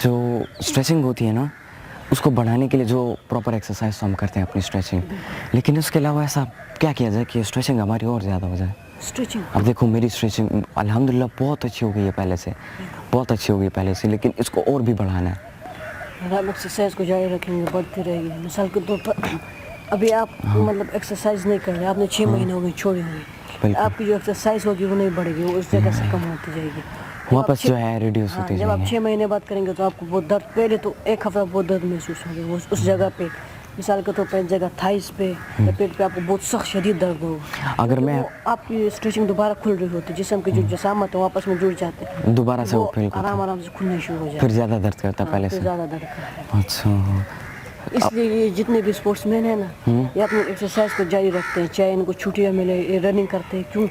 जो स्ट्रेचिंग होती है ना, उसको बढ़ाने के लिए जो प्रॉपर एक्सरसाइज तो हम करते हैं अपनी स्ट्रेचिंग, लेकिन इसके अलावा ऐसा क्या किया जाए कि स्ट्रेचिंग हमारी और ज़्यादा हो जाए? स्ट्रेचिंग अब देखो मेरी स्ट्रेचिंग अल्हम्दुलिल्लाह बहुत अच्छी हो गई है पहले से, बहुत अच्छी हो गई पहले से, लेकिन इसको और भी बढ़ाना है। अगर आप एक्सरसाइज को जारी रखेंगे बढ़ती रहेगी। मिसाल के तौर पर अभी आप मतलब एक्सरसाइज नहीं कर रहे, आपने 6 महीने हो गए छोड़ी हुई, आपकी जो एक्सरसाइज होगी वो नहीं बढ़ेगी, वो उस जगह से कम होती जाएगी, वापस जो है रिड्यूस होती जब आप जाएगी। 6 महीने बाद करेंगे तो आपको बहुत दर्द, पहले तो एक हफ्ता बहुत दर्द महसूस होगा वो उस जगह पे। मिसाल के तौर पर एक जगह थाइस पे या पेट पे आपको बहुत सख्त शदीद दर्द होगा। अगर मैं आपकी स्ट्रेचिंग दोबारा खुल रही होती है, जिस्म के जो जसामत है आपस में जुड़ जाते हैं, दोबारा से वो फील आराम आराम से खुलने शुरू हो जाते फिर ज़्यादा दर्द करता है पहले फिर से। ज़्यादा दर्द करता है। अच्छा, इसलिए ये जितने भी स्पोर्ट्समैन हैं ना, ये अपनी एक्सरसाइज को जारी रखते हैं, चाहे इनको छुट्टियाँ मिले, ये रनिंग करते हैं। क्यों?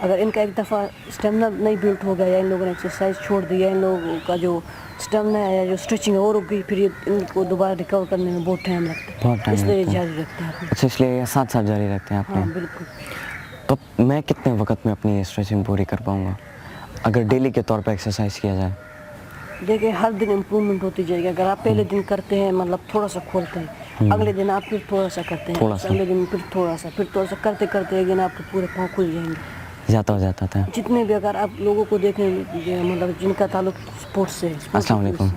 अगर इनका एक दफ़ा स्टेमिना नहीं बिल्ड हो गया या इन लोगों ने एक्सरसाइज छोड़ दी या इन लोगों का जो स्टेमिना है या जो स्ट्रेचिंग है वो रुक गई, फिर ये इनको दोबारा रिकवर करने में बहुत टाइम लगता है, इसलिए ये जारी रखते हैं। अच्छा, इसलिए ये साथ साथ जारी रखते हैं हाँ आपने। बिल्कुल। तो मैं कितने वक्त में अपनी स्ट्रेचिंग पूरी कर पाऊँगा अगर डेली के तौर पर एक्सरसाइज किया जाए? देखिए हर दिन इम्प्रूवमेंट होती जाएगी। अगर आप पहले दिन करते हैं मतलब थोड़ा सा खोलते हैं, अगले दिन आप फिर थोड़ा सा करते हैं, अगले दिन फिर थोड़ा सा करते करते एक दिन आपके पूरे पाँव खुल जाएंगे, जाता हो जाता था। जितने भी अगर आप लोगों को देखें मतलब जिनका ताल्लुक स्पोर्ट्स से। अस्सलाम वालेकुम,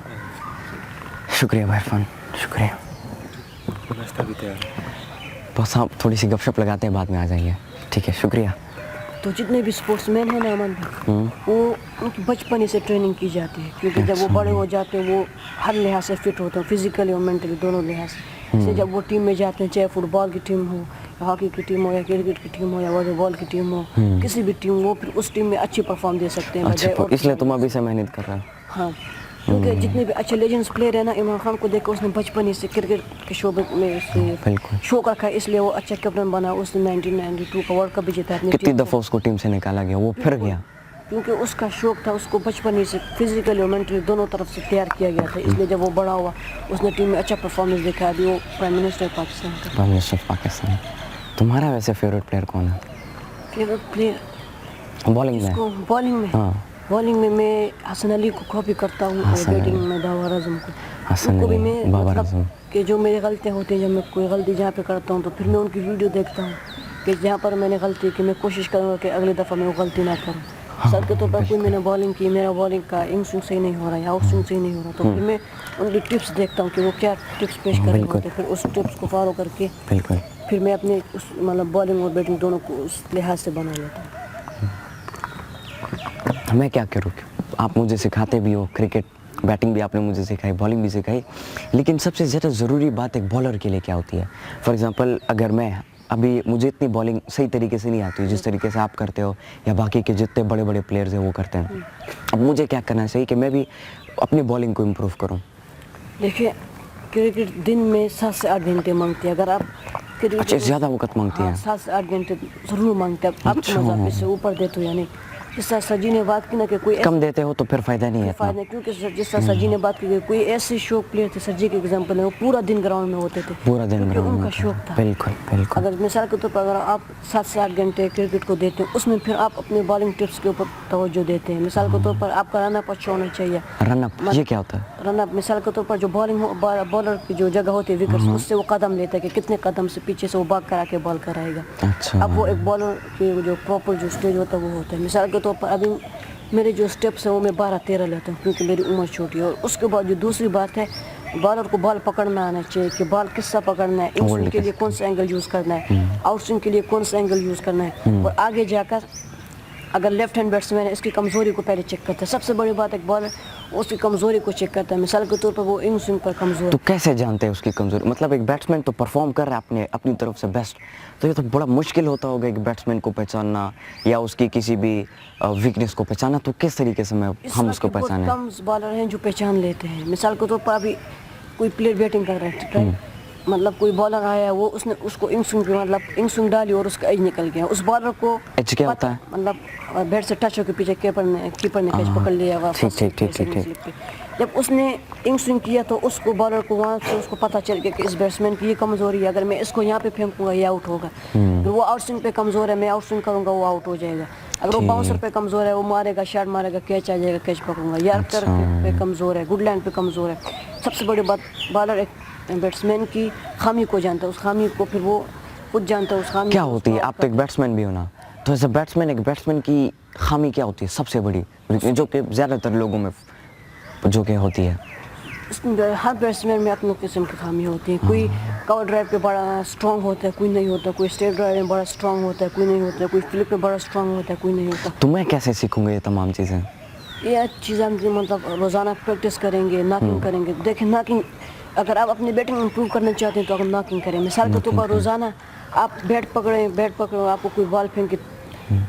शुक्रिया भाई इरफान, शुक्रिया। बस आप थोड़ी सी गपशप लगाते हैं, बाद में आ जाएंगे, ठीक है, शुक्रिया। तो जितने भी स्पोर्ट्समैन हैं ना अमन भाई, वो उनकी बचपन ही से ट्रेनिंग की जाती है, क्योंकि जब वो बड़े हो जाते हैं वो हर लिहाज से फिट होते हैं, फिजिकली और मेंटली दोनों लिहाज से। जब वो टीम में जाते हैं, चाहे फुटबॉल की टीम हो, हॉकी की टीम हो या क्रिकेट की टीम हो या वॉलीबॉल की टीम हो, किसी भी टीम, वो फिर उस टीम में अच्छी परफॉर्म दे सकते हैं। अच्छा, इसलिए तुम अभी से मेहनत कर रहे हो? हाँ, क्योंकि जितने भी अच्छे लेजेंड्स प्लेयर हैं ना, इमरान खान को देखो उसने बचपन ही से क्रिकेट के शोबे में शौक रखा है, इसलिए वो अच्छा कैप्टन बना। उसने 1992 का वर्ल्ड कप भी जीता अपनी कितनी दफ़ा उसको टीम से निकाला गया, वो फिर गया, क्योंकि उसका शौक था, उसको बचपन ही से फिजिकली और मेंटली दोनों तरफ से तैयार किया गया था। इसलिए जब वो बड़ा हुआ उसने टीम में अच्छा परफॉर्मेंस दिखाया, अभी वो प्राइम मिनिस्टर पाकिस्तान का। Prime minister Pakistan. तुम्हारा वैसे फेवरेट प्लेयर कौन है? फेवरेट प्लेयर बॉलिंग में? बॉलिंग में, हाँ, बॉलिंग में मैं हसन अली को कॉपी करता हूँ, और बैटिंग में बाबर आजम को। उनको भी मैं मतलब कि जो मेरी गलतियाँ होती हैं, जब मैं कोई गलती जहाँ पे करता हूँ तो फिर मैं उनकी वीडियो देखता हूँ कि जहाँ पर मैंने गलती की, मैं कोशिश करूँगा कि अगली दफ़ा मैं वो गलती ना करूँ। सर के तौर पर कोई मैंने बॉलिंग की, मेरा बॉलिंग का इन स्विंग सही नहीं हो रहा या आउट स्विंग सही नहीं हो रहा, तो फिर मैं उनकी टिप्स देखता हूँ कि वो क्या टिप्स पेश कर रहे होते, फिर उस टिप्स को फॉलो करके फिर मैं अपने उस मतलब बॉलिंग और बैटिंग दोनों को उस लिहाज से बना लेता हूँ। मैं क्या करूँ? आप मुझे सिखाते भी हो, क्रिकेट बैटिंग भी आपने मुझे सिखाई, बॉलिंग भी सिखाई, लेकिन सबसे ज़्यादा ज़रूरी बात एक बॉलर के लिए क्या होती है? फॉर एग्जांपल अगर मैं अभी मुझे इतनी बॉलिंग सही तरीके से नहीं आती है जिस तरीके से आप करते हो या बाकी के जितने बड़े बड़े प्लेयर्स हैं वो करते हैं, अब मुझे क्या करना चाहिए कि मैं भी अपनी बॉलिंग को इम्प्रूव करूँ? देखिए क्रिकेट दिन में 7 से 8 घंटे मांगती है। अगर आप अच्छा, ज़्यादा वक्त मांगती है? 7 से 8 घंटे ज़रूर मांगते हैं। आपको मज़ा इससे ऊपर देते हो या नहीं? जिस तरह सर जी ने बात की ना कि कोई कम देते हो तो फिर फ़ायदा नहीं है, फ़ायदा, क्योंकि जिस तरह सर जी ने बात की, कोई ऐसे शौक प्लेयर थे, सर जी के एग्जांपल है, वो पूरा दिन ग्राउंड में होते थे, पूरा दिन क्योंकि उनका शौक था। बिल्कुल बिल्कुल। अगर मिसाल के तौर पर अगर आप 7 से 8 घंटे क्रिकेट को देते हैं, उसमें फिर आप अपने बॉलिंग टिप्स के ऊपर तवज्जो देते हैं। मिसाल के तौर पर आपका रनअप अच्छा होना चाहिए। रनअप ये क्या होता है? रनअप मिसाल के तौर पर जो बॉलर की जो जगह होती है विकेट्स, उससे वो कदम लेता है कि कितने कदम से पीछे से वो भाग कर आके बॉल कराएगा। अच्छा, अब वो एक बॉलर की जो प्रॉपर जो स्टेज होता है वो होता है। मिसाल के तौर पर अभी मेरे जो स्टेप्स हैं वो मैं 12-13 लेता हूँ, क्योंकि मेरी उम्र छोटी है। और उसके बाद जो दूसरी बात है, बॉलर को बॉल पकड़ना आना चाहिए कि बॉल किस सा पकड़ना है, इन स्विंग के लिए कौन सा एंगल यूज़ करना है, आउट स्विंग के लिए कौन सा एंगल यूज़ करना है, और आगे जाकर अगर लेफ्ट हैंड बैट्समैन है इसकी कमज़ोरी को पहले चेक करता है। सबसे बड़ी बात एक बॉलर उसकी कमज़ोरी को चेक करता है। मिसाल के तौर पर वो इन स्विंग पर कमज़ोर, तो कैसे जानते हैं उसकी कमज़ोरी? मतलब एक बैट्समैन तो परफॉर्म कर रहा है अपनी तरफ से बेस्ट, तो ये तो बड़ा मुश्किल होता होगा एक बैट्समैन को पहचानना या उसकी किसी भी वीकनेस को पहचानना, तो किस तरीके से हम उसको पहचानें? कम बॉलर हैं जो पहचान लेते हैं। मिसाल के तौर पर अभी कोई प्लेयर बैटिंग कर रहा है, मतलब कोई बॉलर आया, वो उसने उसको इन स्विंग मतलब इन स्विंग डाली और उसका एज निकल गया, उस बॉलर को एज क्या होता है? मतलब बैट से टच होकर पीछे कीपर ने कैच पकड़ लिया। ठीक। जब उसने इन स्विंग किया तो उसको बॉलर को वहाँ से उसको पता चल गया कि इस बैट्समैन की ये कमज़ोरी है, अगर मैं इसको यहाँ पे फेंकूंगा ये आउट होगा, फिर वो आउट स्विंग पे कमज़ोर है, मैं आउट स्विंग करूँगा वो आउट हो जाएगा। اگر وہ باؤنسر پہ کمزور ہے وہ مارے گا شاٹ مارے گا کیچ آ جائے گا کیچ پکڑوں گا. یارکر پہ کمزور ہے, گڈ لینڈ پہ کمزور ہے. سب سے بڑی بات بالر ایک بیٹسمین کی خامی کو جانتا ہے, اس خامی کو پھر وہ خود جانتا ہے اس خامی کیا ہوتی ہے. آپ تو ایک بیٹسمین بھی ہونا, تو ایز اے بیٹسمین ایک بیٹسمین کی خامی کیا ہوتی ہے سب سے بڑی, جو کہ زیادہ تر لوگوں میں جو کہ ہوتی ہے؟ ہر بیٹسمین میں اپنی قسم کی خامی ہوتی ہے. کوئی کور ڈرائیو پہ بڑا اسٹرانگ ہوتا ہے, کوئی نہیں ہوتا. کوئی اسٹیٹ ڈرائیو میں بڑا اسٹرانگ ہوتا ہے, کوئی نہیں ہوتا. کوئی فلپ پہ بڑا اسٹرانگ ہوتا ہے, کوئی نہیں ہوتا. تو میں کیسے سیکھوں گا یہ تمام چیزیں؟ یہ چیزیں ہم مطلب روزانہ پریکٹس کریں گے, ناکنگ کریں گے. دیکھیں ناکنگ اگر آپ اپنی بیٹنگ امپروو کرنا چاہتے ہیں تو آپ ناکنگ کریں. مثال کے طور پر روزانہ آپ بیٹ پکڑیں آپ کو کوئی بال پھینکے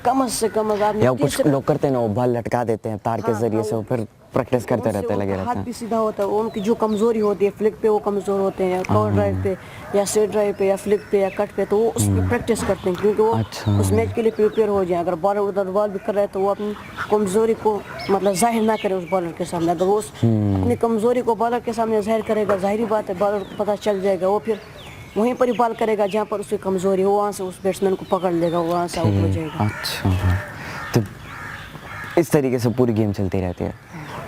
کم سے کم آپ یا کچھ لوگ کرتے ہیں نا وہ بال لٹکا دیتے ہیں تار کے ذریعے سے, پھر پریکٹس کرتے رہتے ہیں, لگے رہتے ہاتھ ہیں. بھی سیدھا ہوتا ہے. ان کی جو کمزوری ہوتی ہے فلک پہ وہ کمزور ہوتے ہیں, کور ڈرائیو پہ یا اسٹریٹ ڈرائیو پہ یا فلک پہ یا کٹ پہ, تو وہ اس پہ پریکٹس کرتے ہیں کیونکہ وہ اس میچ کے لیے پریپیئر ہو جائیں. اگر بالر ادھر بال بھی کر رہا ہے تو وہ اپنی کمزوری کو مطلب ظاہر نہ کرے اس بالر کے سامنے. اگر وہ اپنی کمزوری کو بالر کے سامنے ظاہر کرے گا, ظاہری بات ہے بالر کو پتہ چل جائے گا, وہ پھر وہیں پر ہی بال کرے گا جہاں پر اس کی کمزوری ہے, وہاں سے اس بیٹسمین کو پکڑ لے گا, وہاں سے آؤٹ ہو جائے گا. اچھا, تو اس طریقے سے پوری گیم چلتی رہتی ہے.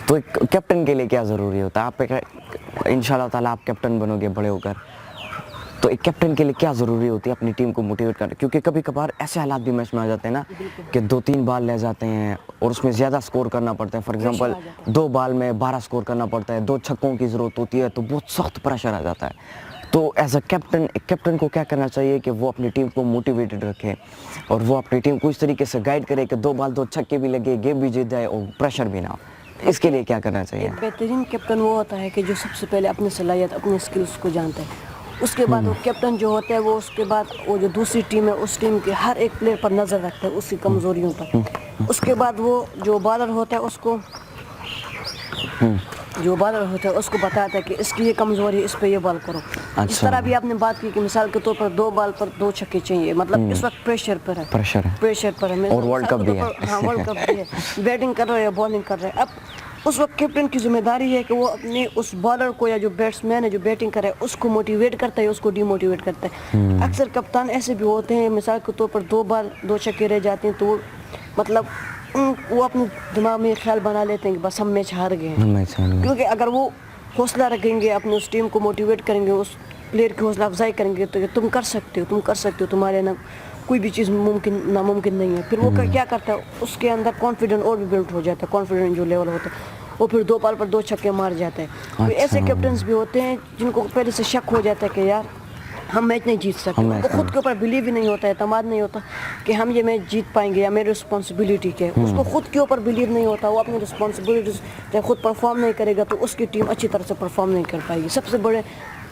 تو ایک کیپٹن کے لیے کیا ضروری ہوتا ہے؟ آپ ان شاء اللہ تعالیٰ آپ کیپٹن بنو گے بڑے ہو کر, تو ایک کیپٹن کے لیے کیا ضروری ہوتی ہے اپنی ٹیم کو موٹیویٹ کرنا؟ کیونکہ کبھی کبھار ایسے حالات بھی میچ میں آ جاتے ہیں نا کہ 2-3 بال لے جاتے ہیں اور اس میں زیادہ سکور کرنا پڑتا ہے. فار ایگزامپل 2 بال میں 12 سکور کرنا پڑتا ہے, 2 چھکوں کی ضرورت ہوتی ہے, تو بہت سخت پریشر آ جاتا ہے. تو ایز اے کیپٹن ایک کیپٹن کو کیا کرنا چاہیے کہ وہ اپنی ٹیم کو موٹیویٹڈ رکھے اور وہ اپنی ٹیم کو اس طریقے سے گائیڈ کرے کہ 2 بال 2 چھکے بھی لگے, گیم بھی جیت جائے اور پریشر بھی نہ ہو. اس کے لیے کیا کرنا چاہیے؟ ایک بہترین کیپٹن وہ ہوتا ہے کہ جو سب سے پہلے اپنی صلاحیت اپنے اسکلس کو جانتا ہے. اس کے بعد وہ کیپٹن جو ہوتا ہے وہ اس کے بعد وہ جو دوسری ٹیم ہے اس ٹیم کے ہر ایک پلیئر پر نظر رکھتا ہے, اس کی کمزوریوں پر. اس کے بعد وہ جو بالر ہوتا ہے اس کو بتاتا ہے کہ اس کی یہ کمزوری ہے, اس پہ یہ بال کرو. اس طرح بھی آپ نے بات کی کہ مثال کے طور پر 2 بال پر 2 چھکے چاہیے, مطلب اس وقت پریشر پر ہے اور ورلڈ کپ بھی ہے. ہاں ورلڈ کپ بھی ہے, بیٹنگ کر رہے ہیں بالنگ کر رہے ہیں. اب اس وقت کیپٹن کی ذمہ داری ہے کہ وہ اپنے اس بالر کو یا جو بیٹسمین ہے جو بیٹنگ کر رہا ہے اس کو موٹیویٹ کرتا ہے, اس کو ڈی موٹیویٹ کرتا ہے. اکثر کپتان ایسے بھی ہوتے ہیں مثال کے طور پر 2 بال 2 چھکے رہ جاتے ہیں تو وہ مطلب وہ اپنے دماغ میں خیال بنا لیتے ہیں کہ بس ہم میچ ہار گئے ہیں. کیونکہ اگر وہ حوصلہ رکھیں گے, اپنے اس ٹیم کو موٹیویٹ کریں گے, اس پلیئر کی حوصلہ افزائی کریں گے تو تم کر سکتے ہو, تمہارے نا کوئی بھی چیز ناممکن نہیں ہے. پھر وہ کیا کرتا ہے اس کے اندر کانفیڈنس اور بھی بلڈ ہو جاتا ہے, کانفیڈنس جو لیول ہوتا ہے وہ پھر 2 بال پر 2 چھکے مار جاتا ہے. کوئی ایسے کیپٹنس بھی ہوتے ہیں جن کو پہلے سے شک ہو جاتا ہے کہ یار ہم میچ نہیں جیت سکتے, ان کو خود کے اوپر بلیو ہی نہیں ہوتا ہے, اعتماد نہیں ہوتا کہ ہم یہ میچ جیت پائیں گے یا میری رسپانسبلٹی کے. اس کو خود کے اوپر بلیو نہیں ہوتا, وہ اپنی رسپانسبلٹیز جب خود پرفارم نہیں کرے گا تو اس کی ٹیم اچھی طرح سے پرفارم نہیں کر پائے گی. سب سے بڑے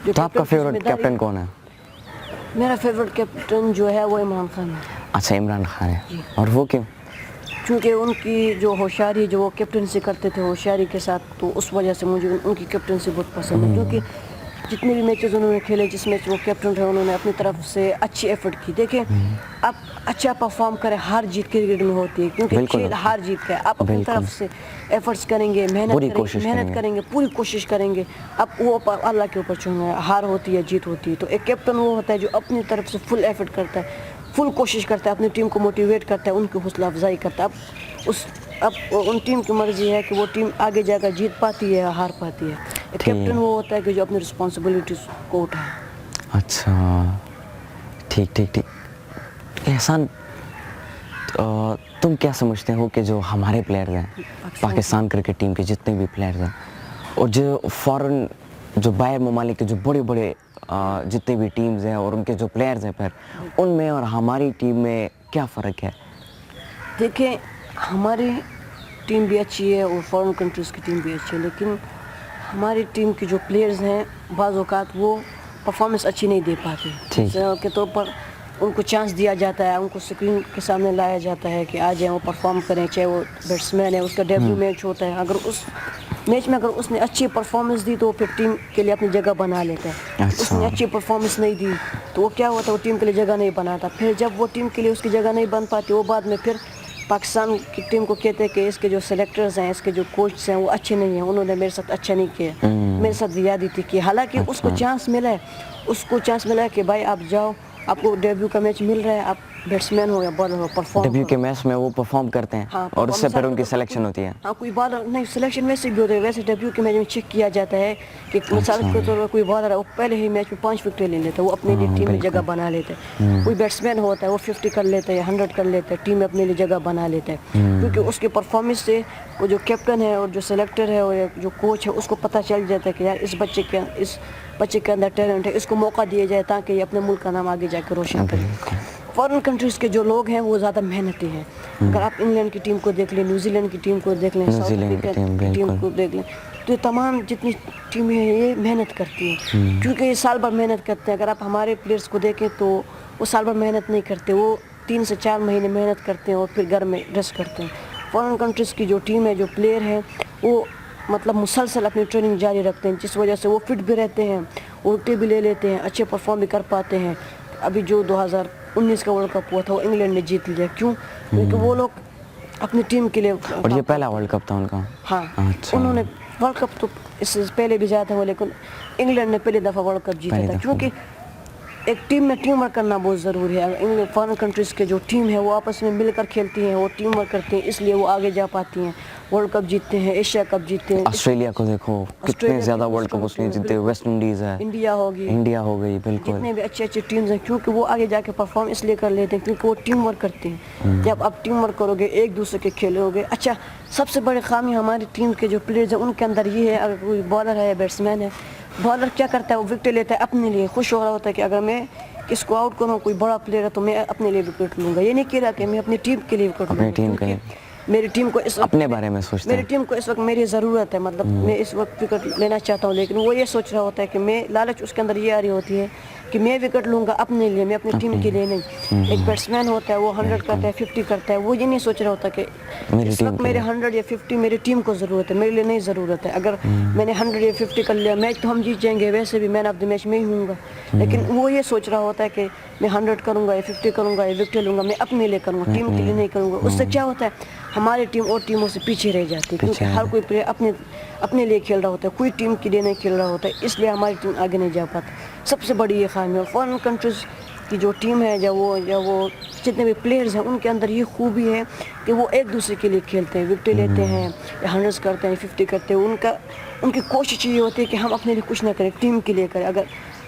جو تو آپ کا فیوریٹ کیپٹن کون ہے؟ میرا فیوریٹ کیپٹن جو ہے وہ عمران خان ہے. اچھا, عمران خان ہے. اور وہ کیوں؟ کیونکہ ان کی جو ہوشیاری جو وہ کیپٹنسی کرتے تھے ہوشیاری کے ساتھ, تو اس وجہ سے مجھے ان کی کیپٹنسی بہت پسند ہے. کیونکہ جتنے بھی میچز انہوں نے کھیلے, جس میچ وہ کیپٹن رہے, انہوں نے اپنی طرف سے اچھی ایفرٹ کی. دیکھیں آپ اچھا پرفارم کریں, ہار جیت کرکٹ میں ہوتی ہے, کیونکہ کھیل ہار جیت کا ہے. آپ اپنی طرف سے ایفرٹس کریں گے, محنت کریں گے, پوری کوشش کریں گے, اب وہ اللہ کے اوپر چھوڑنا ہے, ہار ہوتی ہے جیت ہوتی ہے. تو ایک کیپٹن وہ ہوتا ہے جو اپنی طرف سے فل ایفرٹ کرتا ہے, فل کوشش کرتا ہے, اپنی ٹیم کو موٹیویٹ کرتا ہے, ان کی حوصلہ افزائی کرتا ہے. اب ان ٹیم کی مرضی ہے کہ وہ ٹیم آگے جا کر جیت پاتی ہے یا ہار پاتی ہے. ایک کیپٹن وہ ہوتا ہے کہ جو اپنی رسپانسبلٹیز کو اٹھائے. اچھا, ٹھیک. احسان, تم کیا سمجھتے ہو کہ جو ہمارے پلیئرز ہیں پاکستان کرکٹ ٹیم کے جتنے بھی پلیئرز ہیں اور جو فورن جو باہر ممالک کے جو بڑے جتنے بھی ٹیمز ہیں اور ان کے جو پلیئرز ہیں پھر ان میں اور ہماری ٹیم میں کیا فرق ہے؟ دیکھیں ہماری ٹیم بھی اچھی ہے اور فورن کنٹریز کی ٹیم بھی اچھی ہے, لیکن ہماری ٹیم کے جو پلیئرز ہیں بعض اوقات وہ پرفارمنس اچھی نہیں دے پاتے. مثال کے طور پر ان کو چانس دیا جاتا ہے, ان کو اسکرین کے سامنے لایا جاتا ہے کہ آ جائیں وہ پرفارم کریں, چاہے وہ بیٹسمین ہے, اس کا ڈیبیو میچ ہوتا ہے. اگر اس میچ میں اگر اس نے اچھی پرفارمنس دی تو وہ پھر ٹیم کے لیے اپنی جگہ بنا لیتا ہے. اس نے اچھی پرفارمنس نہیں دی تو وہ کیا ہوتا ہے, وہ ٹیم کے لیے جگہ نہیں بناتا. پھر جب وہ ٹیم کے لیے اس کی جگہ نہیں بن پاتی, وہ بعد میں پھر پاکستان کی ٹیم کو کہتے ہیں کہ اس کے جو سلیکٹرز ہیں, اس کے جو کوچز ہیں وہ اچھے نہیں ہیں, انہوں نے میرے ساتھ اچھا نہیں کیا, میرے ساتھ زیادتی کی. حالانکہ اس کو چانس ملا ہے کہ بھائی آپ جاؤ, آپ کو ڈیبیو کا میچ مل رہا ہے, آپ बैट्समैन हो या बॉलर हो परफॉर्म डेब्यू के मैच में वो परफॉर्म करते हैं हाँ, और उससे performance फिर आता उनकी है, सिलेक्शन होती है। हाँ कोई बॉलर नहीं सिलेक्शन वैसे भी होता है, वैसे डेब्यू के मैच में चेक किया जाता है कि मिसाल के तौर पर कोई बॉलर है वो पहले ही मैच में 5 विकेट ले लेता है, वो अपने लिए टीम में जगह बना लेता है। कोई बैट्समैन होता है वो 50 कर लेता है, 100 कर लेता है, टीम में अपने लिए जगह बना लेता है, क्योंकि उसके परफॉर्मेंस से वो जो कैप्टन है और जो सेलेक्टर है और जो कोच है उसको पता चल जाता है कि यार इस बच्चे के अंदर टैलेंट है, इसको मौका दिया जाए ताकि ये अपने मुल्क का नाम आगे जाकर रोशन करे। फॉरेन कंट्रीज़ के जो लोग हैं वो ज़्यादा मेहनती हैं। अगर आप इंग्लैंड की टीम को देख लें, न्यूजीलैंड की टीम को देख लें, साउथ अफ्रीका की टीम को देख लें, तो ये तमाम जितनी टीमें हैं ये मेहनत करती हैं, क्योंकि ये साल भर मेहनत करते हैं। अगर आप हमारे प्लेयर्स को देखें तो वो साल भर मेहनत नहीं करते, वो 3 से 4 महीने मेहनत करते हैं और फिर घर में रेस्ट करते हैं। फॉरेन कंट्रीज़ की जो टीम है, जो प्लेयर हैं, वो मतलब मुसलसल अपनी ट्रेनिंग जारी रखते हैं, जिस वजह से वो फिट भी रहते हैं, विकेट भी ले लेते हैं, अच्छे परफॉर्म भी कर पाते हैं। अभी जो 2019 का वर्ल्ड कप हुआ था वो इंग्लैंड ने जीत लिया, क्यों? क्योंकि वो लोग अपनी टीम के लिए और ये पहला वर्ल्ड कप था उनका। हाँ, अच्छा। उन्होंने वर्ल्ड कप तो इससे पहले भी जाता हुआ, लेकिन इंग्लैंड ने पहली दफ़ा वर्ल्ड कप जीता था, क्योंकि एक टीम में टीम वर्क करना बहुत ज़रूरी है। इंग्लैंड फॉरेन कंट्रीज़ के जो टीम है वो आपस में मिलकर खेलती हैं, वो टीम वर्क करते हैं, इसलिए वो आगे जा पाती हैं, वर्ल्ड कप जीतते हैं, एशिया कप जीतते हैं। ऑस्ट्रेलिया को देखो कितने ज़्यादा वर्ल्ड कप उसने जीते, वेस्ट इंडीज़ है, इंडिया हो गई, बिल्कुल। जितने भी अच्छे टीम्स हैं, क्योंकि वो आगे जाके परफॉर्म इसलिए कर लेते हैं क्योंकि वो टीम वर्क करते हैं। जब आप टीम वर्क करोगे, एक दूसरे के खेलोगे। अच्छा, सबसे बड़ी खामी हमारी टीम के जो प्लेयर्स हैं उनके अंदर ये है, अगर कोई बॉलर है, बैट्समैन है, बॉलर क्या करता है, वो विकेट लेता है, अपने लिए खुश हो रहा होता है कि अगर मैं इसको आउट करूँ, कोई बड़ा प्लेयर है तो मैं अपने लिए विकेट लूँगा। ये नहीं कह रहा कि मैं अपनी टीम के लिए विकेट लूँगा, टीम के मेरी टीम को इस वक्त अपने बारे में सोचते हैं, मेरी टीम को इस वक्त मेरी ज़रूरत है, मतलब मैं इस वक्त विकेट लेना चाहता हूँ, लेकिन वो ये सोच रहा होता है कि मैं लालच उसके अंदर ये आ रही होती है कि मैं विकेट लूँगा अपने लिए, मैं अपनी टीम के लिए नहीं। एक बैट्समैन होता है वो 100 करता है, 50 करता है, वो ये नहीं सोच रहा होता कि इस वक्त मेरे 100 या 50 मेरी टीम को ज़रूरत है, मेरे लिए नहीं ज़रूरत है। अगर मैंने 100 या 50 कर लिया, मैच तो हम जीत जाएंगे, वैसे भी मैन ऑफ द मैच में ही हूँगा, लेकिन वो ये सोच रहा होता है कि मैं 100 करूँगा या 50 करूँगा या विकेट लूँगा, मैं अपने लिए करूँगा, टीम के लिए नहीं करूँगा। उससे क्या होता है, हमारी टीम और टीमों से पीछे रह जाती है, क्योंकि हर कोई प्लेयर अपने लिए खेल रहा होता है, कोई टीम के लिए नहीं खेल रहा होता है, इसलिए हमारी टीम आगे नहीं जा पाती। सबसे बड़ी ये खामी है। फॉरेन कंट्रीज़ की जो टीम है, या वो जितने भी प्लेयर्स हैं, उनके अंदर ये खूबी है कि वो एक दूसरे के लिए खेलते हैं, विकेट लेते हैं या 100 करते हैं, 50 करते हैं। उनकी कोशिश ये होती है कि हम अपने लिए कुछ ना करें, टीम के लिए करें। अगर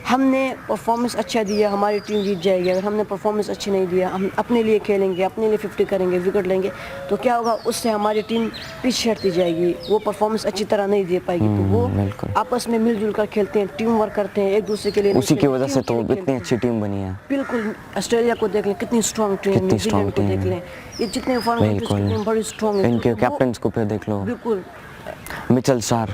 हमने परफॉर्मेंस अच्छा दिया, हमारी टीम जीत जाएगी। अगर हमने परफॉर्मेंस अच्छी नहीं दिया, हम अपने लिए खेलेंगे, अपने लिए 50 करेंगे, विकेट लेंगे, तो क्या होगा, उससे हमारी टीम पीछे हटती जाएगी, वो परफॉर्मेंस अच्छी तरह नहीं दे पाएगी। तो वो आपस में मिलजुल कर खेलते हैं, टीम वर्क करते हैं, एक दूसरे के लिए, उसी की वजह से तो इतनी अच्छी टीम बनी है। बिल्कुल, ऑस्ट्रेलिया को देख लें कितनी स्ट्रॉन्ग टीम, न्यूजीलैंड को देख लें, ये जितने फॉरेन कंट्रीज की टीम बड़ी स्ट्रॉन्ग है। इनके कैप्टन्स को फिर देख लो, बिल्कुल, मिचेल स्टार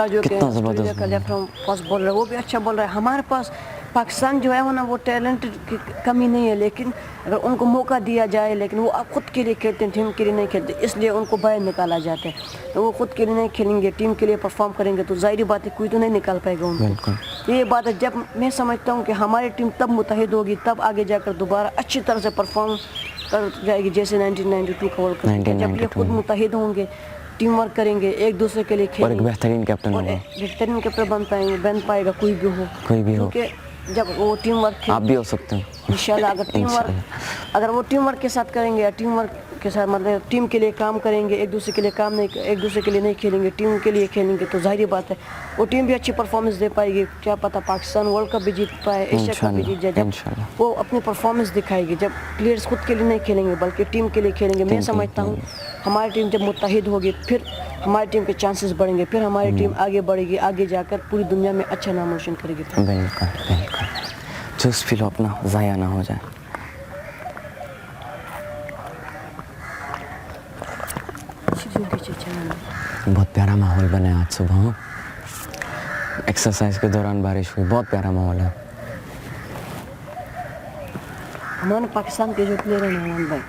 जो कितना ज़बरदस्त लेफ्ट आर्म फास्ट बॉलर है, वो भी अच्छा बॉलर है। हमारे पास पाकिस्तान जो है वो ना, वो टैलेंट की कमी नहीं है, लेकिन अगर उनको मौका दिया जाए, लेकिन वो अब खुद के लिए खेलते हैं, टीम के लिए नहीं खेलते, इसलिए उनको बाहर निकाला जाता है। तो वो खुद के लिए नहीं खेलेंगे, टीम के लिए परफॉर्म करेंगे, तो ज़ाहिर बात है कोई तो नहीं निकाल पाएगा उनको। ये बात है, जब मैं समझता हूँ कि हमारी टीम तब मुत्तहिद होगी, तब आगे जाकर दोबारा अच्छी तरह से परफॉर्म कर जाएगी, जैसे 1992 का वर्ल्ड कप। जब ये खुद मुत्तहिद होंगे, टीम वर्क करेंगे, एक दूसरे के लिए खेलेंगे, और एक बेहतरीन कैप्टन बन पाएगा कोई भी हो, क्योंकि जब वो टीम वर्क, आप भी हो सकते हैं इंशाल्लाह। अगर वो टीम वर्क के साथ करेंगे, या टीम वर्क के साथ मतलब टीम के लिए काम करेंगे, एक दूसरे के लिए नहीं खेलेंगे, टीम के लिए खेलेंगे, तो जाहिर बात है वो टीम भी अच्छी परफॉर्मेंस दे पाएगी। क्या पता पाकिस्तान वर्ल्ड कप भी जीत पाए, एशिया कप भी जीत जाए, जब वो अपनी परफॉर्मेंस दिखाएगी, जब प्लेयर्स खुद के लिए नहीं खेलेंगे बल्कि टीम के लिए खेलेंगे। मैं समझता हूँ हमारी टीम जब मुत्तहिद होगी, फिर हमारी टीम के चांसेस बढ़ेंगे, फिर हमारी टीम आगे बढ़ेगी, आगे जाकर पूरी दुनिया में अच्छा नाम रोशन करेगी। बिल्कुल, जूस पी लो अपना, ज़ाया ना हो जाए। बहुत प्यारा माहौल बना है आज सुबह, एक्सरसाइज के दौरान बारिश हुई, बहुत प्यारा माहौल है। हमारे पाकिस्तान के जो प्लेयर हैं नवान भाई,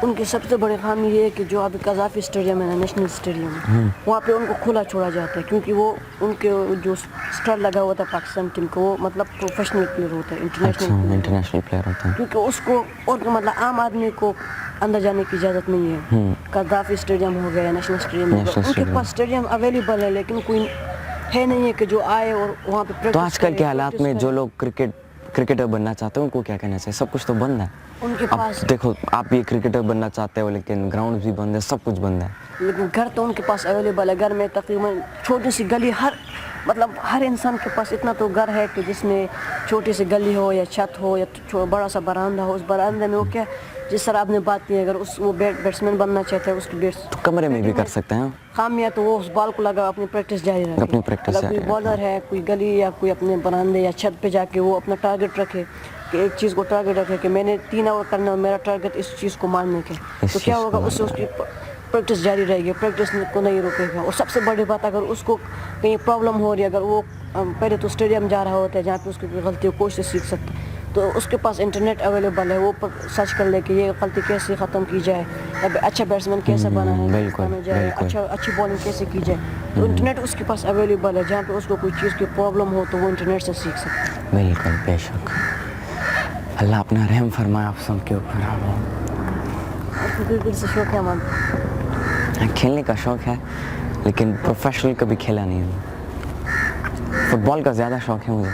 उनकी सबसे बड़ी खामी ये है कि जो अभी कज़ाफ़ी स्टेडियम है ना, नेशनल स्टेडियम, वहाँ पे उनको खुला छोड़ा जाता है, क्योंकि वो उनके जो स्टार लगा हुआ था पाकिस्तान टीम को, वो मतलब प्रोफेशनल प्लेयर होता है, इंटरनेशनल प्लेयर होता है, क्योंकि उसको और मतलब आम आदमी को अंदर जाने की इजाज़त नहीं है। कज़ाफ़ी स्टेडियम हो गया, नेशनल स्टेडियम हो गया, उनके पास स्टेडियम अवेलेबल है, लेकिन कोई है नहीं है कि जो आए और वहाँ पे। तो आजकल के हालात में जो लोग क्रिकेट क्रिकेटर बनना चाहते हैं उनको क्या कहना चाहिए? सब कुछ तो बंद है. उनके अब पास देखो आप ये क्रिकेटर बनना चाहते हो लेकिन ग्राउंड भी बंद है, सब कुछ बंद है. लेकिन घर तो उनके पास अवेलेबल है. घर में तकरीबन छोटी सी गली, हर इंसान के पास इतना तो घर है कि जिसमें छोटी सी गली हो या छत हो या बड़ा सा बरामदा हो. उस बरामदे में वो क्या, जिस तरह आपने बात की, अगर वो बैट्समैन बनना चाहता है उसकी तो कमरे में भी कर सकते हैं. खामियां तो वो उस बॉल को लगा अपनी प्रैक्टिस जारी रखे. अपनी प्रैक्टिस अगर कोई बॉलर है, कोई गली या कोई अपने बरामदे या छत पे जाके वो अपना टारगेट रखे कि एक चीज़ को टारगेट रखे कि मैंने 3 ओवर करना है, मेरा टारगेट इस चीज़ को मारने के, तो क्या होगा, उससे उसकी प्रैक्टिस जारी रहेगी, प्रैक्टिस को नहीं रोकेगा. और सबसे बड़ी बात, अगर उसको कहीं प्रॉब्लम हो रही है, अगर वो पहले तो स्टेडियम जा रहा होता है जहाँ पे उसकी गलती कोच से सीख सकता है, तो उसके पास इंटरनेट अवेलेबल है, वो सर्च कर ले कि ये गलती कैसे ख़त्म की जाए, अब अच्छा बैट्समैन कैसे बना है, अच्छी बॉलिंग कैसे की जाए. तो इंटरनेट उसके पास अवेलेबल है, जहाँ पे उसको कोई चीज़ की प्रॉब्लम हो तो वो इंटरनेट से सीख सकता है. बिल्कुल, बेशक. अल्लाह अपना रहम फरमाए आप सब के ऊपर. आपको क्रिकेट से शौक है? मान खेलने का शौक़ है लेकिन प्रोफेशनल कभी खेला नहीं है. फुटबॉल का ज़्यादा शौक़ है मुझे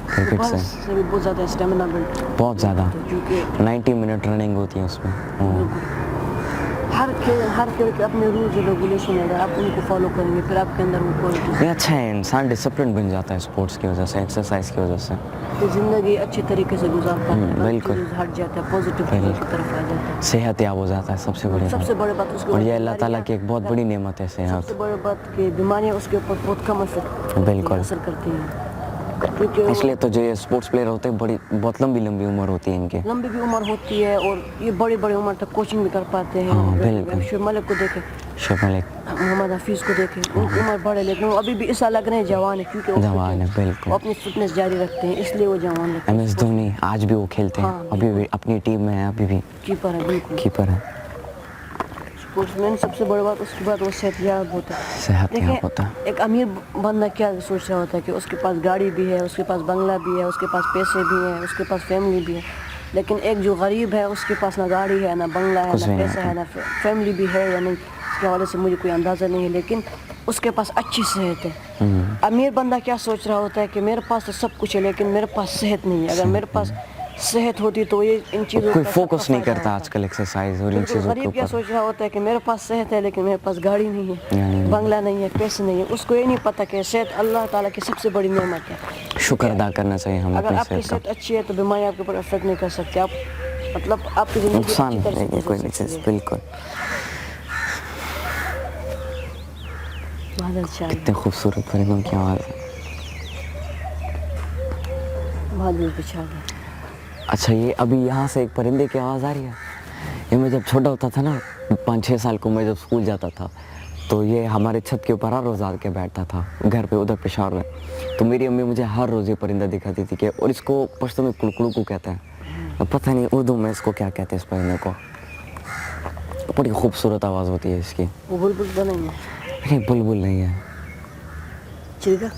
क्रिकेट से. भी बहुत ज़्यादा स्टेमिना बिल्ड, बहुत ज़्यादा. क्योंकि 90 मिनट रनिंग होती है उसमें. हर खेल के अपने रूल्स और रेगुलेशन है. अगर आप उनको फॉलो करेंगे फिर आपके अंदर वो क्वालिटी. ये अच्छा है, इंसान डिसिप्लिन बन जाता है स्पोर्ट्स की वजह से, एक्सरसाइज की वजह से. तो ज़िंदगी अच्छी तरीके से गुजारता है. बिल्कुल. हट जाता है, पॉजिटिव की तरफ आ जाता है. सेहत याब हो जाता है, सबसे बड़ी बात उसको. और ये अल्लाह ताला की एक बहुत बड़ी नेमत है सेहत. सबसे बड़ी बात कि बीमारियाँ उसके ऊपर बहुत कम असर करती हैं. इसलिए तो जो ये स्पोर्ट्स प्लेयर होते हैं बहुत लंबी उम्र होती है इनकी. लंबी भी उम्र होती है और ये बड़ी उम्र तक कोचिंग भी कर पाते हैं. बिल्कुल. शुएब मलिक को देखें, मोहम्मद हफीज़ को देखें, उनकी उम्र बड़े लेकिन वो अभी भी ऐसा लग रहे हैं जवान है, क्योंकि जवान है. बिल्कुल. वो अपनी फिटनेस जारी रखते हैं, इसलिए वो जवान है. MS धोनी आज भी वो खेलते हैं. अभी भी अपनी टीम में है, अभी भी कीपर है. बिल्कुल कीपर है. स्पोर्ट्समैन सबसे बड़ी बात उसके बाद वो सेहतयाब होता है. सेहतयाब होता है. एक अमीर बंदा क्या सोच रहा होता है कि उसके पास गाड़ी भी है, उसके पास बंगला भी है, उसके पास पैसे भी हैं, उसके पास फैमिली भी है. लेकिन एक जो गरीब है उसके पास ना गाड़ी है, ना बंगला है, ना पैसा है, ना फैमिली भी है या नहीं, इसके हवाले से मुझे कोई अंदाज़ा नहीं है, लेकिन उसके पास अच्छी सेहत है. अमीर बंदा क्या सोच रहा होता है कि मेरे पास तो सब कुछ है लेकिन मेरे पास सेहत नहीं है. अगर मेरे पास सेहत होती तो ये इन चीज़ों कोई फोकस नहीं करता आजकल एक्सरसाइज और इन चीज़ों के गरीब क्या ऊपर. सोच रहा होता है कि मेरे पास सेहत है लेकिन मेरे पास गाड़ी नहीं है, बंगला नहीं है, पैसे नहीं है. उसको ये नहीं पता कि सेहत अल्लाह ताला की सबसे बड़ी नेमत है. शुक्र अदा करना चाहिए हम अगर अपनी आपकी सेहत सेहत अच्छी है तो बीमारी आपके ऊपर अफेक्ट नहीं कर सकती. आप मतलब आपकी का. ज़िंदगी नुकसान अच्छी तरह से नहीं कोई गुजर नहीं सकती चीज़. है. बिल्कुल. बहुत अच्छा है. कितने खूबसूरत परिंदों की आवाज़ है. बहुत दूर पिछा गया. अच्छा, ये अभी यहाँ से एक परिंदे की आवाज़ आ रही है. ये मैं जब छोटा होता था ना, 5-6 साल को, मैं जब स्कूल जाता था तो ये हमारे छत के ऊपर हर रोज़ आके बैठता था घर पे उधर पेशावर में. तो मेरी अम्मी मुझे हर रोज़ ये परिंदा दिखाती थी कि, और इसको पश्तो में कुड़कुड़ू को कहते हैं. अब पता नहीं उर्दू में इसको क्या कहते हैं इस परिंदे को. बड़ी खूबसूरत आवाज़ होती है इसकी. वो बुलबुल तो नहीं है. नहीं, बुलबुल नहीं है. चिड़िया.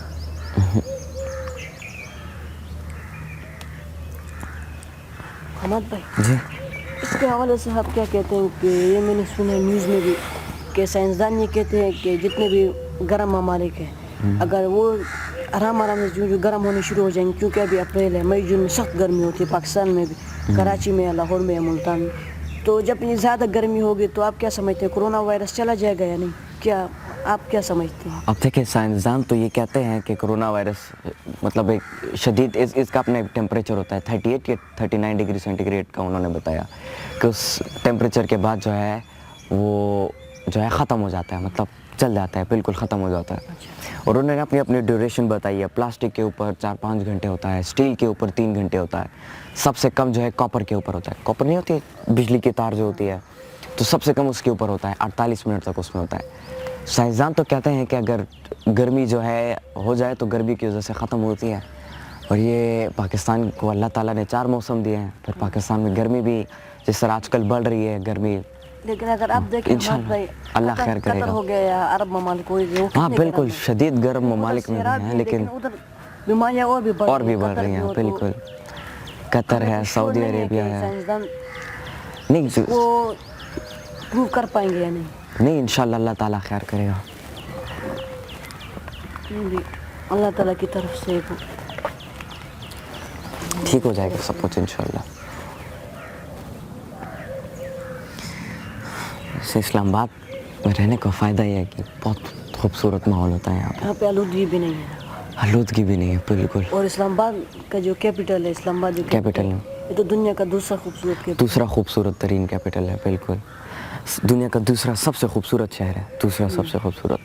हमाद भाई जी, इसके हवाले से आप क्या कहते हैं कि ये मैंने सुना है न्यूज़ में भी कि साइंसदान ये कहते हैं कि जितने भी गर्म ममालिक हैं अगर वो आराम से जो गर्म होने शुरू हो जाएंगे, क्योंकि अभी अप्रैल है, मई जून में सख्त गर्मी होती है पाकिस्तान में भी, कराची में, लाहौर में, मुल्तान में. तो जब ये ज़्यादा गर्मी होगी तो आप क्या समझते हैं, कोरोना वायरस चला जाएगा या नहीं? क्या आप क्या समझते हैं? अब देखिए, साइंसदान तो ये कहते हैं कि कोरोना वायरस मतलब एक शदीद इसका अपना एक टेम्परेचर होता है 38 या 39 डिग्री सेंटीग्रेड का. उन्होंने बताया कि उस टेम्परेचर के बाद जो है वो जो है ख़त्म हो जाता है, मतलब चल जाता है, बिल्कुल ख़त्म हो जाता है. और उन्होंने अपनी अपनी ड्यूरेशन बताई है. प्लास्टिक के ऊपर 4-5 घंटे होता है, स्टील के ऊपर 3 घंटे होता है, सबसे कम जो है कॉपर के ऊपर होता है. कॉपर नहीं होती बिजली की तार जो होती है, तो सबसे कम उसके ऊपर होता है, 48 मिनट तक उसमें होता है. साइंसदान तो कहते हैं कि अगर गर्मी जो है हो जाए तो गर्मी की वजह से ख़त्म होती है. और ये पाकिस्तान को अल्लाह ताला ने 4 मौसम दिए हैं. फिर पाकिस्तान में गर्मी भी जिस तरह आजकल बढ़ रही है गर्मी. लेकिन अगर आप देखें अल्लाह खैर करेगा. हो गया या अरब ममालिक हो गए, हाँ बिल्कुल, शदीद गर्म ममालिक में हैं, लेकिन उधर बीमारियाँ और भी बढ़ रही हैं. बिल्कुल, कतर है, सऊदी अरेबिया है. नहीं वो प्रूव कर पाएंगे या नहीं? नहीं, इंशाल्लाह अल्लाह ताला खैर करेगा. अल्लाह ताला की तरफ से ठीक हो जाएगा सब कुछ इंशाल्लाह। वैसे इस्लामाबाद में रहने का फ़ायदा ये है कि बहुत खूबसूरत माहौल होता है यहाँ पे आलूदगी भी नहीं है आलूदगी भी नहीं है बिल्कुल। और इस्लामाबाद का जो कैपिटल है, इस्लामाबाद जो कैपिटल है, ये तो दुनिया का दूसरा खूबसूरत कैपिटल, दूसरा खूबसूरत तरीन कैपिटल है बिल्कुल। दुनिया का दूसरा सबसे खूबसूरत शहर है, दूसरा सबसे खूबसूरत।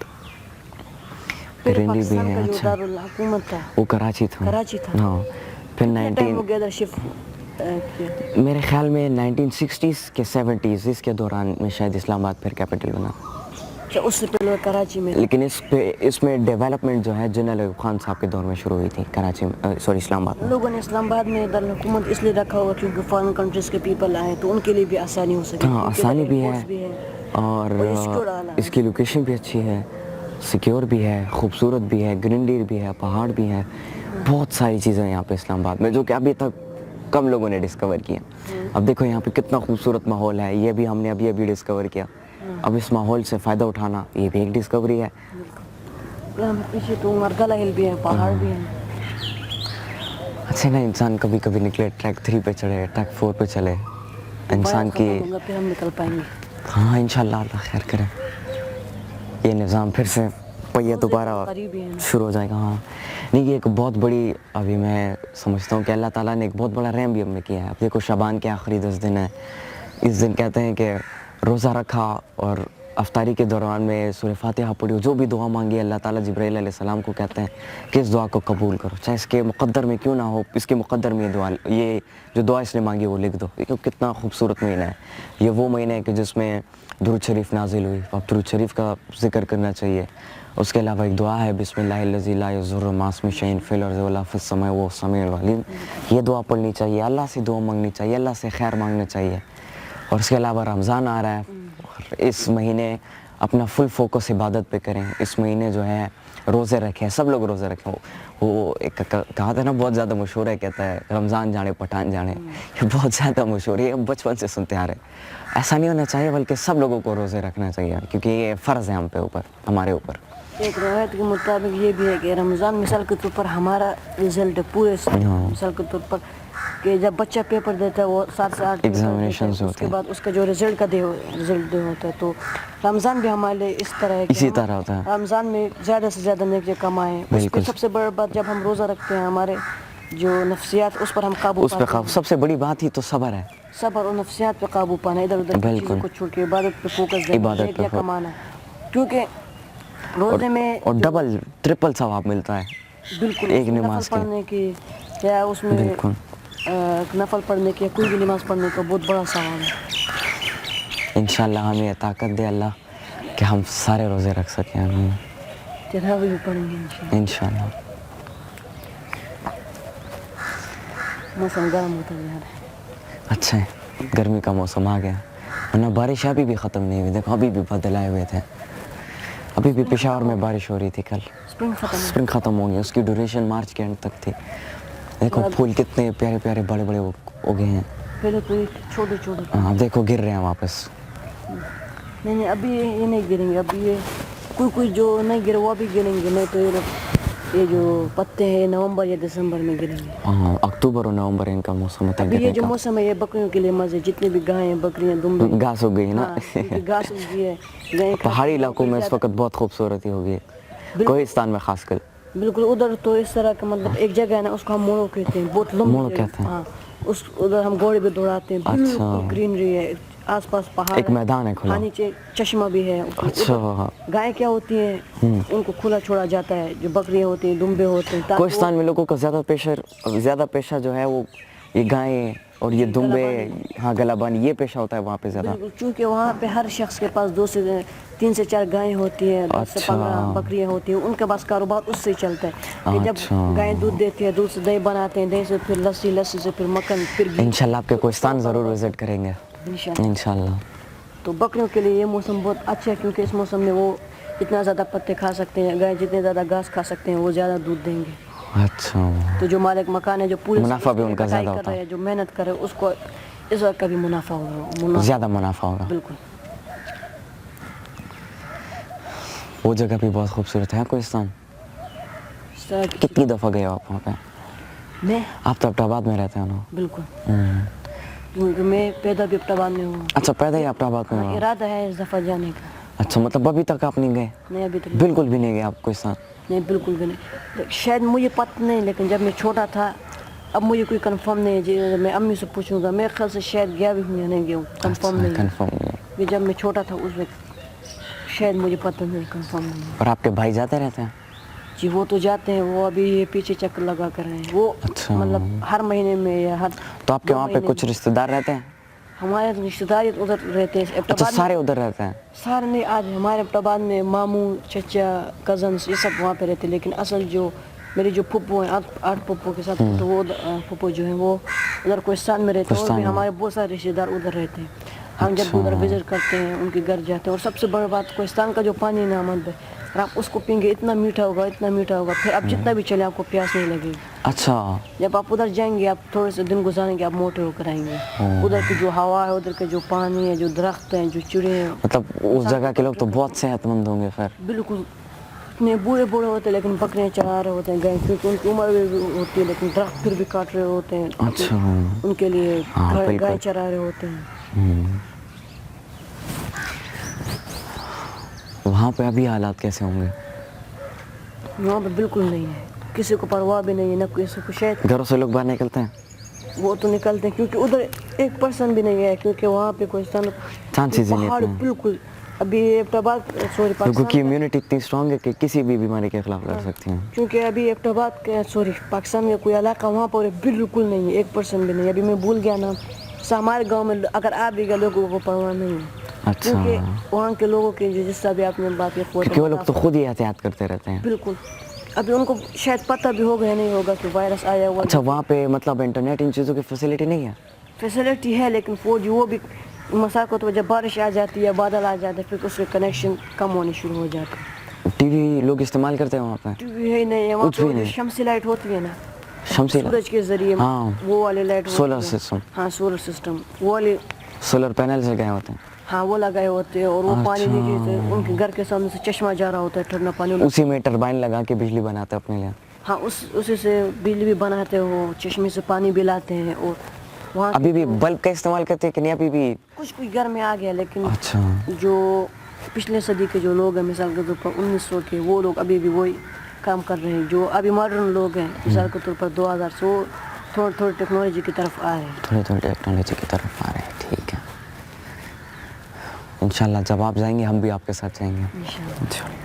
पहले बरेली भी पाकिस्तान है का जो अच्छा, दारुल हुकूमत था वो कराची था। कराची था। हाँ फिर कितना टाइम हो 19 गया इधर शिफ्ट किया? मेरे ख्याल में 1960s के 70s इसके दौरान में शायद इस्लामाबाद फिर कैपिटल बना। अच्छा, उससे पहले कराची में। लेकिन इसमें डेवलपमेंट जो है जनरल अयूब खान साहब के दौर में शुरू हुई थी कराची में, सॉरी इस्लामाबाद में। लोगों ने इस्लामाबाद में दारुल हुकूमत इसलिए रखा होगा क्योंकि फॉरेन कंट्रीज के पीपल आए तो उनके लिए भी आसानी हो सके। हाँ क्योंकि आसानी इधर भी airports है और secure और आला है। इसकी लोकेशन भी अच्छी है, सिक्योर भी है, खूबसूरत भी है, ग्रीनरी भी है, पहाड़ भी है, बहुत सारी चीज़ें हैं यहाँ पे इस्लामाबाद में जो कि अभी तक कम लोगों ने डिस्कवर किया। अब देखो यहाँ पे कितना खूबसूरत माहौल है, ये भी हमने अभी अभी डिस्कवर किया। अब इस माहौल से फ़ायदा उठाना ये भी एक डिस्कवरी है। यहाँ पे पीछे तो मरगला हिल भी है, पहाड़ भी है। अच्छा ना इंसान कभी कभी निकले ट्रैक 3 पे चढ़े, ट्रैक 4 पे चले, इंसान की फिर हम निकल पाएंगे। हाँ इंशाल्लाह अल्लाह खैर करे, ये निज़ाम फिर से पहिया दोबारा करीब ही है ना। शुरू हो जाएगा। हाँ नहीं ये एक बहुत बड़ी, अभी मैं समझता हूँ कि अल्लाह ताला ने एक बहुत बड़ा रहम भी हमें किया है। अब देखो शबान के आखिरी 10 दिन है, इस दिन कहते हैं कि रोज़ा रखा और अफ्तारी के दौरान में सूरह फातिहा पढ़ी, जो भी दुआ मांगी अल्लाह ताला जिब्राइल अलैहिस्सलाम को कहते हैं कि इस दुआ को कबूल करो, चाहे इसके मुक़द्दर में क्यों ना हो, इसके मुक़द्दर में ये जो दुआ इसने मांगी वो लिख दो। देखो कितना खूबसूरत महीना है ये, वो महीना है कि जिसमें दुरूद शरीफ नाजिल हुई। अब दुरूद शरीफ का जिक्र करना चाहिए। उसके अलावा एक दुआ है बिस्मिल्लाहिल्लज़ी ला यज़ुर्रु मअ इस्मिही शैउन फिल अर्ज़ि वला फिस समाई वहुव समीउल अलीम, ये दुआ पढ़नी चाहिए, अल्लाह से दुआ मांगनी चाहिए, अल्लाह से खैर मांगना चाहिए। और उसके अलावा रमज़ान आ रहा है और इस महीने अपना फुल फोकस इबादत पे करें। इस महीने जो है रोज़े रखें, सब लोग रोज़े रखें। वो एक कहा था ना बहुत ज़्यादा मशहूर है, कहता है रमज़ान जाने पठान जाने, ये बहुत ज़्यादा मशहूर है, ये बचपन से सुनते आ रहे। ऐसा नहीं होना चाहिए बल्कि सब लोगों को रोज़े रखना चाहिए क्योंकि ये फ़र्ज़ है हम पे ऊपर, हमारे ऊपर। एक रवायत के मुताबिक ये भी है कि रमज़ान मिसाल के तौर पर हमारा रिजल्ट है पूरे मिसाल के तौर पर कि जब बच्चा पेपर देता है वो 7 से 8 एग्जामिनेशन उसके होते हैं, बाद उसका जो रिजल्ट होता है, तो रमज़ान भी हमारे लिए इस तरह है कि इसी तरह होता है। रमज़ान में ज़्यादा से ज़्यादा नेकी कमाएं। बिल्कुल। सबसे बड़ी बात जब हम रोज़ा रखते हैं हमारे जो नफ्सियात उस पर हम काबू उस पर सबसे बड़ी बात ही तो सब्र है, सब्र और नफ्सियात पे काबू पाना, इधर उधर की चीज़ों को छोड़ के इबादत पे फोकस देना, इबादत पे नेकियां कमाना, क्योंकि रोज़े में और डबल ट्रिपल सवाब मिलता है बिल्कुल एक नफल नमाज के। पढ़ने की या उसमें बिल्कुल नफल पढ़ने की या कोई भी नमाज पढ़ने का बहुत बड़ा सवाल है। इंशाल्लाह हमें ताकत दे अल्लाह कि हम सारे रोज़े रख सकें। हमें तरावी भी पढ़ेंगे इंशाल्लाह। मौसम गर्म होता जा रहा है। अच्छा है, गर्मी का मौसम आ गया, वरना बारिश अभी भी ख़त्म नहीं हुई। देखो अभी भी बादल आए हुए थे, अभी भी पेशावर में बारिश हो रही थी कल। स्प्रिंग ख़त्म हो गई, उसकी ड्यूरेशन मार्च के एंड तक थी। देखो फूल कितने प्यारे प्यारे बड़े बड़े उगे हैं। पहले तो ये छोटे छोटे, हाँ देखो गिर रहे हैं वापस। नहीं अभी ये नहीं गिरेंगे, अभी ये कोई जो नहीं गिरे वो अभी गिरेंगे, नहीं तो ये जो पत्ते हैं नवंबर या दिसंबर में गिरेंगे। हाँ अक्टूबर और नवंबर इनका मौसम होता है अभी ये गिरने जो का। मौसम है ये बकरियों के लिए मजे, जितने भी गाय हैं बकरियां दुम्बे घास हो गई ना। घास उगी है, पहाड़ी इलाकों में इस वक्त बहुत खूबसूरती होगी, कोहिस्तान में खासकर। बिल्कुल उधर तो इस तरह का मतलब एक जगह है ना उसको हम मोड़ो कहते हैं, बहुत मोड़ो लंबी कहते हैं। हाँ उस उधर हम घोड़े भी दौड़ाते हैं। अच्छा। ग्रीनरी है, आसपास पहाड़ एक मैदान है खुला। हाँ नीचे चश्मा भी है। अच्छा। गाय क्या होती है उनको खुला छोड़ा जाता है, जो बकरियां होती हैं दुम्बे होते हैं। कोहिस्तान में लोगों का ज़्यादा पेशा जो है वो ये गायें और ये दुम्बे, हाँ गलाबानी, ये पेशा होता है वहाँ पे ज़्यादा। क्योंकि वहाँ पे हर शख्स के पास 2 से 3 से 4 गायें होती हैं, 10 से 15 बकरियां होती हैं, उनके पास कारोबार उससे चलता है। जब गायें दूध देती है, दूध से दही बनाते हैं, दही से फिर लस्सी, लस्सी से फिर मक्खन, फिर घी। इंशाल्लाह आपके कोहिस्तान ज़रूर विज़िट करेंगे इंशाल्लाह। तो बकरियों के लिए ये मौसम बहुत अच्छा है क्योंकि इस मौसम में वो इतना ज़्यादा पत्ते खा सकते हैं, गाय जितने ज़्यादा घास खा सकते हैं वो ज़्यादा दूध देंगे। अच्छा। तो जो मालिक मकान है जो पूरे मुनाफा भी उनका ज़्यादा कर होता रहे हैं, जो मेहनत कर रहे हैं, उसको इस वक्त का भी मुनाफा होगा, ज़्यादा मुनाफा होगा। बिल्कुल। वो जगह भी बहुत खूबसूरत है कोहिस्तान। कितनी दफ़ा गए हो आप वहाँ पे? मैं आप तो अब्टाबाद में रहते हो ना? बिल्कुल, क्योंकि मैं पैदा भी अब्टाबाद में हूँ। अच्छा, पैदा ही अब्टाबाद में हुआ? इरादा है इस दफ़ा जाने का। अच्छा, मतलब अभी तक आप नहीं गए? नहीं अभी तक बिल्कुल भी नहीं गए आप कोई साथ? नहीं, बिल्कुल भी नहीं। शायद मुझे पता नहीं, लेकिन जब मैं छोटा था, अब मुझे कोई कंफर्म नहीं है जी, मैं अम्मी से पूछूंगा, मेरे ख्याल से शायद गया भी हूँ या नहीं गया हूँ, कंफर्म नहीं है। कंफर्म नहीं है। कि जब मैं छोटा था उस वक्त शायद मुझे पता नहीं, कंफर्म नहीं है। और आपके भाई जाते रहते हैं? जी वो तो जाते हैं, वो अभी ये पीछे चक्कर लगा कर रहे हैं वो। अच्छा। मतलब हर महीने में या हर तो आपके 2 वहाँ पे महीने कुछ में। रिश्तेदार रहते हैं? हमारे रिश्तेदार उधर रहते हैं अच्छा, अब्टाबाद में। सारे उधर रहते हैं? सारे नहीं, आज हमारे अब्टाबाद में मामू, चचा, कज़न्स ये सब वहाँ पे रहते हैं, लेकिन असल जो मेरी जो फुप्पो हैं, 8 फुप्पो के साथ, तो वो फुप्पो जो हैं वो उधर कोहिस्तान में रहते हैं, और भी हमारे बहुत सारे रिश्तेदार उधर रहते हैं। हम जब उधर विजिट करते हैं उनके घर जाते हैं। और सबसे बड़ी बात, कोहिस्तान का जो पानी है ना अहमद भाई, और आप उसको पियेंगे इतना मीठा होगा, इतना मीठा होगा, फिर आप जितना भी चले आपको प्यास नहीं लगेगी। अच्छा। जब आप उधर जाएंगे, आप थोड़े से दिन गुजारेंगे, आप मोटे होकर आएंगे। उधर की जो हवा है, उधर के जो पानी है, जो दरख्त हैं, जो चिड़े हैं, मतलब उस जगह के लोग तो बहुत सेहतमंद होंगे फिर? बिल्कुल। इतने बूढ़े बूढ़े होते हैं, लेकिन बकरियाँ चरा रहे होते हैं, गाय, क्योंकि उनकी उम्र भी होती है, लेकिन दरख्त फिर भी काट रहे होते हैं। अच्छा। उनके लिए हाँ, बिल्कुल। गाय चरा रहे होते हैं। वहाँ पे अभी हालात कैसे होंगे? वहाँ पे बिल्कुल नहीं है, किसी को परवाह भी नहीं है, ना किसी को। शायद घरों से लोग बाहर निकलते हैं? वो तो निकलते हैं, क्योंकि उधर 1% भी नहीं है, क्योंकि वहाँ पे कोहिस्तान चांसेस ही नहीं पहाड़ इतने। बिल्कुल। अभी अब्टाबाद, सॉरी, लोगों की पाकिस्तान, इम्यूनिटी इतनी स्ट्रांग है कि किसी भी बीमारी के खिलाफ लड़ सकती हैं। क्योंकि अभी अब्टाबाद के, सॉरी, पाकिस्तान का कोई इलाका वहाँ पर बिल्कुल नहीं है, 1% भी नहीं है। अभी मैं भूल गया ना, हमारे गांव में अगर आ भी गया, लोगों को परवाह नहीं है। अच्छा। क्योंकि वहाँ के लोगों की जो, जिस भी आपने बात की, क्योंकि वो लोग तो खुद ही एहतियात करते रहते हैं। बिल्कुल। अभी उनको शायद पता भी होगा या नहीं होगा कि वायरस आया हुआ। अच्छा, वहाँ पे मतलब इंटरनेट, इन चीज़ों की फैसिलिटी नहीं है? फैसिलिटी है, लेकिन 4G वो भी मसाल को, तो जब बारिश आ जाती है, बादल आ जाते हैं, फिर उसके कनेक्शन कम होने शुरू हो जाते हैं। टीवी लोग इस्तेमाल करते हैं वहाँ पे? टीवी है ही नहीं है वहाँ कुछ भी पे। नहीं। शमसी लाइट होती है ना, शमसी सूरज के जरिए, हाँ। वो वाली लाइट होती सोलर है। सिस्टम। हाँ, सोलर सिस्टम, वो वाली। सोलर पैनल से गए होते हैं? हाँ, वो लगाए होते हैं, और वो पानी नीचे से उनके घर के सामने से चश्मा जा रहा होता है, ठंडा पानी। उसी में टरबाइन लगा के बिजली बनाते हैं अपने लिए? हाँ, उसी से बिजली भी बनाते हो, चश्मे से पानी भी लाते हैं। और वहाँ अभी भी बल्ब का इस्तेमाल करते हैं कि नहीं अभी भी? कुछ घर में आ गया, लेकिन अच्छा। जो पिछले सदी के जो लोग हैं, मिसाल के तौर पर 1900 के, वो लोग अभी भी वही काम कर रहे हैं। जो अभी मॉडर्न लोग हैं, मिसाल के तौर पर 2000 थोड़ी थोड़ी टेक्नोलॉजी की तरफ आ रहे हैं। थोड़ी थोड़ी टेक्नोलॉजी की तरफ आ रहे हैं, ठीक है। इंशाल्लाह जब आप जाएंगे हम भी आपके साथ जाएंगे इंशाल्लाह।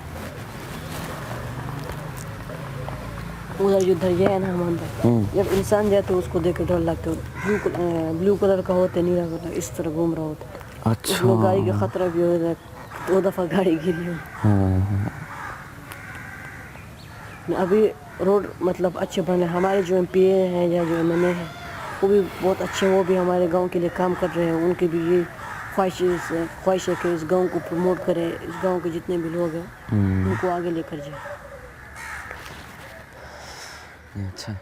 उधर जो दरिया है ना हमारे भाई, जब इंसान जाते है उसको देख के डर लगता है। ब्लू कलर का होता है, नीला कलर, इस तरह घूम रहा होता है। अच्छा। उसमें गाड़ी का खतरा भी हो रहा है, 2 दफ़ा गाड़ी गिरी हो। अभी रोड मतलब अच्छे बने, हमारे जो MPA हैं या जो MNA हैं, वो भी बहुत अच्छे, वो भी हमारे गांव के लिए काम कर रहे हैं। उनकी भी ये ख्वाहिश है कि इस गांव को प्रमोट करें, इस गांव के जितने भी लोग हैं उनको आगे लेकर जाए। अच्छा।